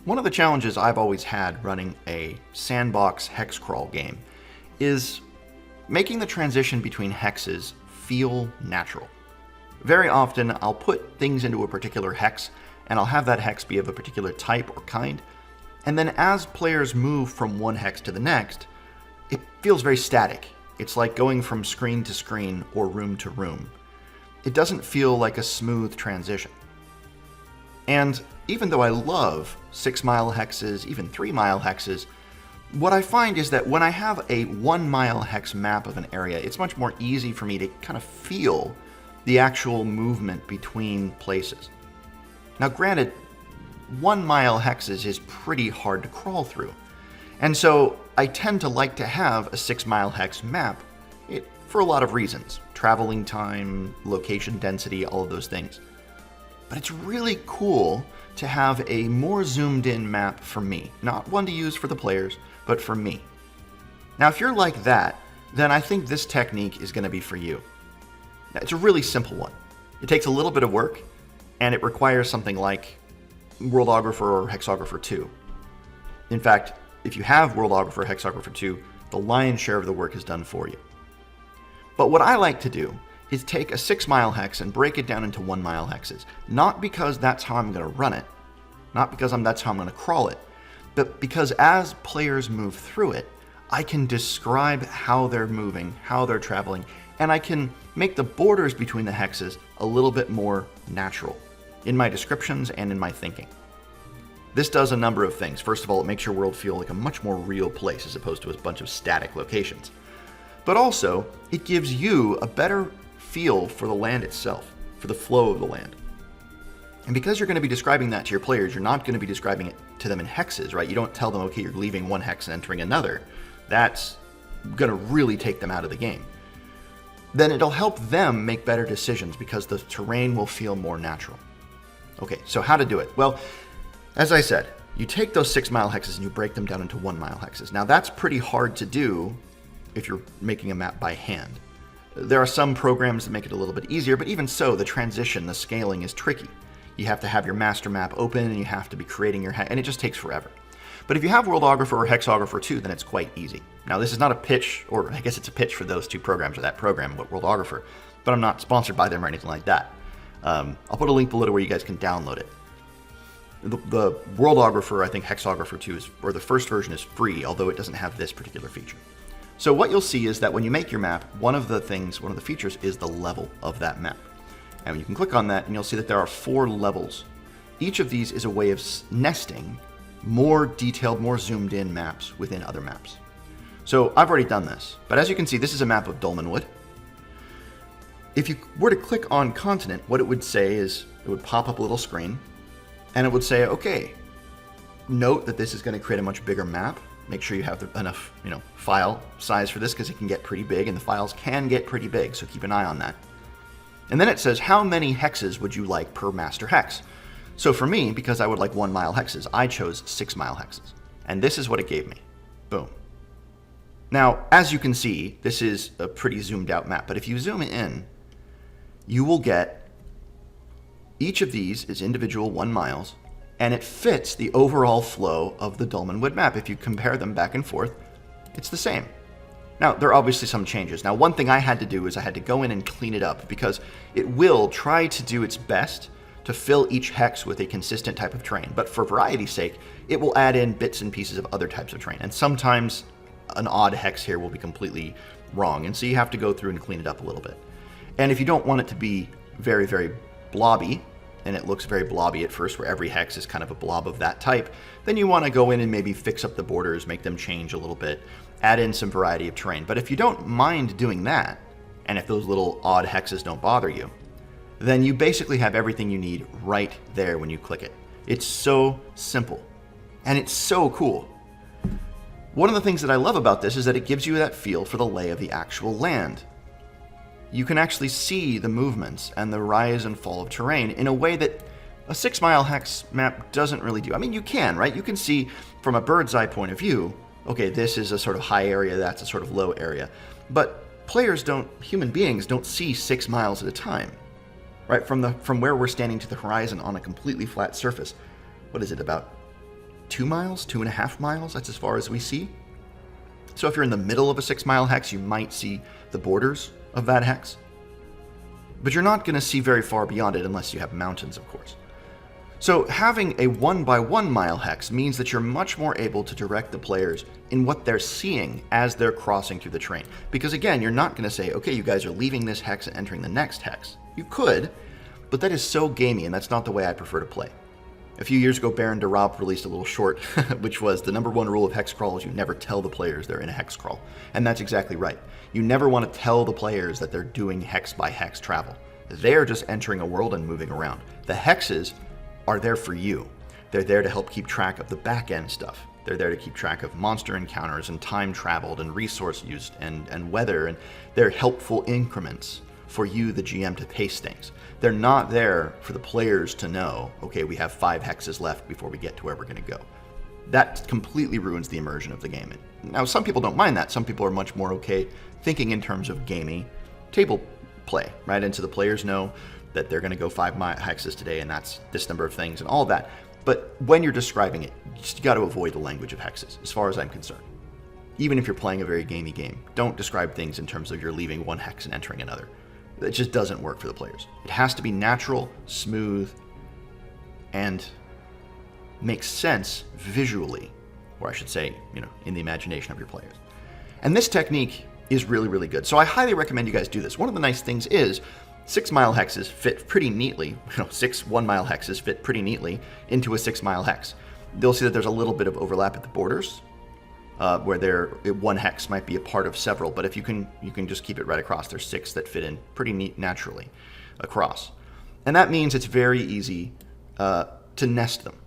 One of the challenges I've always had running a sandbox hexcrawl game is making the transition between hexes feel natural. Very often I'll put things into a particular hex and I'll have that hex be of a particular type or kind, and then as players move from one hex to the next, it feels very static. It's like going from screen to screen or room to room. It doesn't feel like a smooth transition. And even though I love 6-mile hexes, even 3-mile hexes, what I find is that when I have a 1-mile hex map of an area, it's much more easy for me to kind of feel the actual movement between places. Now granted, 1-mile hexes is pretty hard to crawl through, and so I tend to like to have a 6-mile hex map for a lot of reasons. Traveling time, location density, all of those things. But it's really cool to have a more zoomed in map for me. Not one to use for the players, but for me. Now if you're like that, then I think this technique is going to be for you. Now, it's a really simple one. It takes a little bit of work, and it requires something like Worldographer or Hexographer II. In fact, if you have Worldographer or Hexographer II, the lion's share of the work is done for you. But what I like to do is take a 6-mile hex and break it down into 1-mile hexes. Not because that's how I'm going to run it, not because that's how I'm going to crawl it, but because as players move through it, I can describe how they're moving, how they're traveling, and I can make the borders between the hexes a little bit more natural in my descriptions and in my thinking. This does a number of things. First of all, it makes your world feel like a much more real place as opposed to a bunch of static locations. But also, it gives you a better feel for the land itself, for the flow of the land. And because you're going to be describing that to your players, you're not going to be describing it to them in hexes, right? You don't tell them, okay, you're leaving one hex and entering another. That's going to really take them out of the game. Then it'll help them make better decisions because the terrain will feel more natural. Okay, so how to do it? Well, as I said, you take those 6-mile hexes and you break them down into 1-mile hexes. Now that's pretty hard to do if you're making a map by hand. There are some programs that make it a little bit easier, but even so, the transition, the scaling is tricky. You have to have your master map open and you have to be creating your hex, and it just takes forever. But if you have Worldographer or Hexographer II, then it's quite easy. Now this is not a pitch, or I guess it's a pitch for those two programs or that program, Worldographer, but I'm not sponsored by them or anything like that. I'll put a link below where you guys can download it. The Worldographer, I think Hexographer II or the first version is free, although it doesn't have this particular feature. So what you'll see is that when you make your map, one of the features is the level of that map. And you can click on that and you'll see that there are 4 levels. Each of these is a way of nesting more detailed, more zoomed in maps within other maps. So I've already done this, but as you can see, this is a map of Dolmenwood. If you were to click on continent, what it would say is, it would pop up a little screen and it would say, okay, note that this is going to create a much bigger map. Make sure you have enough, file size for this because it can get pretty big and the files can get pretty big, so keep an eye on that. And then it says, how many hexes would you like per master hex? So for me, because I would like 1-mile hexes, I chose 6-mile hexes. And this is what it gave me. Boom. Now, as you can see, this is a pretty zoomed out map, but if you zoom in, you will get each of these is individual 1 miles, and it fits the overall flow of the Dolmenwood map. If you compare them back and forth, it's the same. Now, there are obviously some changes. Now, one thing I had to do is I had to go in and clean it up because it will try to do its best to fill each hex with a consistent type of terrain. But for variety's sake, it will add in bits and pieces of other types of terrain. And sometimes an odd hex here will be completely wrong. And so you have to go through and clean it up a little bit. And if you don't want it to be very, very blobby, and it looks very blobby at first where every hex is kind of a blob of that type, then you want to go in and maybe fix up the borders, make them change a little bit, add in some variety of terrain. But if you don't mind doing that, and if those little odd hexes don't bother you, then you basically have everything you need right there when you click it. It's so simple, and it's so cool. One of the things that I love about this is that it gives you that feel for the lay of the actual land. You can actually see the movements and the rise and fall of terrain in a way that a 6-mile hex map doesn't really do. I mean, you can, right? You can see from a bird's eye point of view, okay, this is a sort of high area, that's a sort of low area. But players don't, human beings don't see 6 miles at a time, right? From where we're standing to the horizon on a completely flat surface. What is it, about 2 miles, 2.5 miles. That's as far as we see. So if you're in the middle of a 6-mile hex, you might see the borders of that hex. But you're not going to see very far beyond it unless you have mountains, of course. So having a 1 by 1 mile hex means that you're much more able to direct the players in what they're seeing as they're crossing through the terrain. Because again, you're not going to say, okay, you guys are leaving this hex and entering the next hex. You could, but that is so gamey, and that's not the way I prefer to play. A few years ago, Baron de Raub released a little short, which was the #1 rule of Hexcrawl is you never tell the players they're in a Hexcrawl. And that's exactly right. You never want to tell the players that they're doing hex by hex travel. They're just entering a world and moving around. The hexes are there for you. They're there to help keep track of the back end stuff. They're there to keep track of monster encounters and time traveled and resource used and weather, and they're helpful increments for you, the GM, to pace things. They're not there for the players to know, okay, we have 5 hexes left before we get to where we're going to go. That completely ruins the immersion of the game. Now, some people don't mind that. Some people are much more okay thinking in terms of gamey table play, right? And so the players know that they're going to go 5 hexes today, and that's this number of things and all of that. But when you're describing it, you just got to avoid the language of hexes, as far as I'm concerned. Even if you're playing a very gamey game, don't describe things in terms of you're leaving one hex and entering another. It just doesn't work for the players. It has to be natural, smooth, and make sense visually, or I should say, in the imagination of your players. And this technique is really, really good. So I highly recommend you guys do this. One of the nice things is 6-mile hexes fit pretty neatly, 6 1-mile hexes fit pretty neatly into a 6-mile hex. They'll see that there's a little bit of overlap at the borders, where one hex might be a part of several, but if you can just keep it right across. There's 6 that fit in pretty neat naturally across. And that means it's very easy to nest them.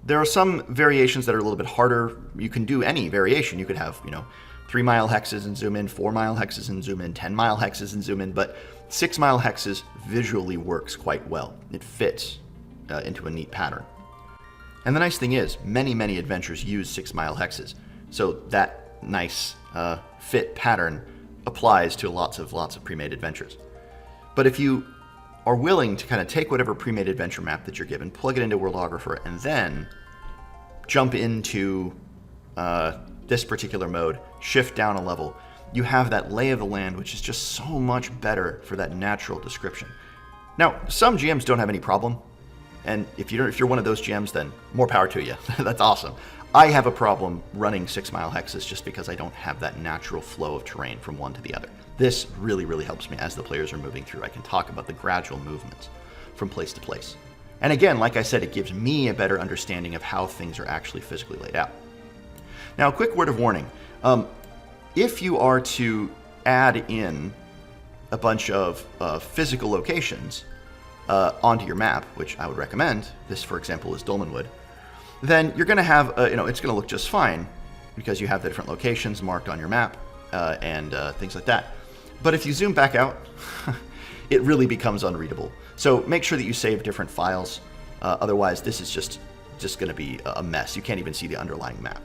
There are some variations that are a little bit harder. You can do any variation. You could have, 3-mile hexes and zoom in, 4-mile hexes and zoom in, 10-mile hexes and zoom in, but 6-mile hexes visually works quite well. It fits into a neat pattern. And the nice thing is, many, many adventures use 6-mile hexes. So that nice fit pattern applies to lots of pre-made adventures. But if you are willing to kind of take whatever pre-made adventure map that you're given, plug it into Worldographer, and then jump into this particular mode, shift down a level, you have that lay of the land, which is just so much better for that natural description. Now, some GMs don't have any problem, and if you're one of those GMs, then more power to you. That's awesome. I have a problem running 6-mile hexes just because I don't have that natural flow of terrain from one to the other. This really, really helps me as the players are moving through. I can talk about the gradual movements from place to place. And again, like I said, it gives me a better understanding of how things are actually physically laid out. Now, a quick word of warning. If you are to add in a bunch of physical locations onto your map, which I would recommend, this, for example, is Dolmenwood, then you're going to have, it's going to look just fine because you have the different locations marked on your map and things like that. But if you zoom back out, it really becomes unreadable. So make sure that you save different files. Otherwise, this is just going to be a mess. You can't even see the underlying map.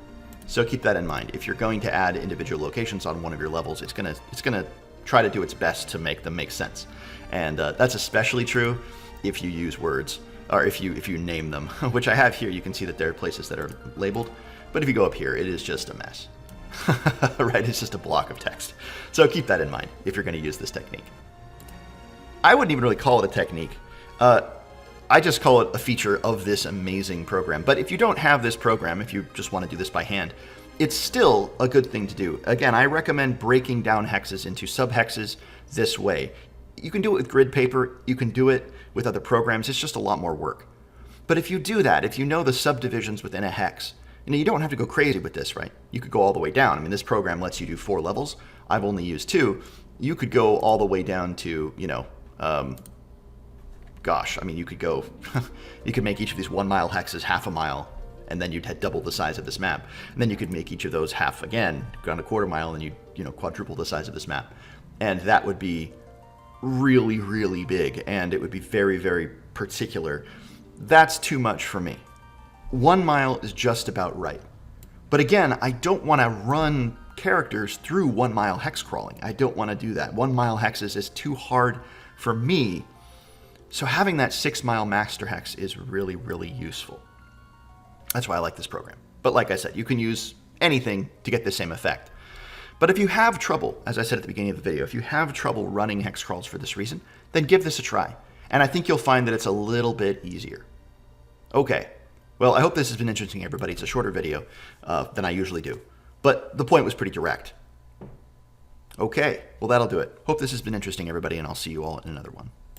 So keep that in mind. If you're going to add individual locations on one of your levels, it's going to try to do its best to make them make sense. And that's especially true if you use words, or if you name them, which I have here. You can see that there are places that are labeled, but if you go up here, it is just a mess. Right? It's just a block of text. So keep that in mind if you're going to use this technique. I wouldn't even really call it a technique. I just call it a feature of this amazing program. But if you don't have this program, if you just want to do this by hand, it's still a good thing to do. Again, I recommend breaking down hexes into subhexes this way. You can do it with grid paper. You can do it with other programs. It's just a lot more work. But if you do that, if you know the subdivisions within a hex, you don't have to go crazy with this, right? You could go all the way down. I mean, this program lets you do 4 levels. I've only used 2. You could go all the way down to, you could go, you could make each of these 1-mile hexes half a mile, and then you'd have double the size of this map. And then you could make each of those half again, gone a 1/4 mile, and you quadruple the size of this map. And that would be really, really big, and it would be very, very particular. That's too much for me. 1 mile is just about right. But again, I don't want to run characters through 1-mile hex crawling. I don't want to do that. 1-mile hexes is too hard for me. So having that 6-mile master hex is really, really useful. That's why I like this program. But like I said, you can use anything to get the same effect. But if you have trouble, as I said at the beginning of the video, if you have trouble running hexcrawls for this reason, then give this a try. And I think you'll find that it's a little bit easier. Okay, well, I hope this has been interesting, everybody. It's a shorter video than I usually do, but the point was pretty direct. Okay, well, that'll do it. Hope this has been interesting, everybody, and I'll see you all in another one.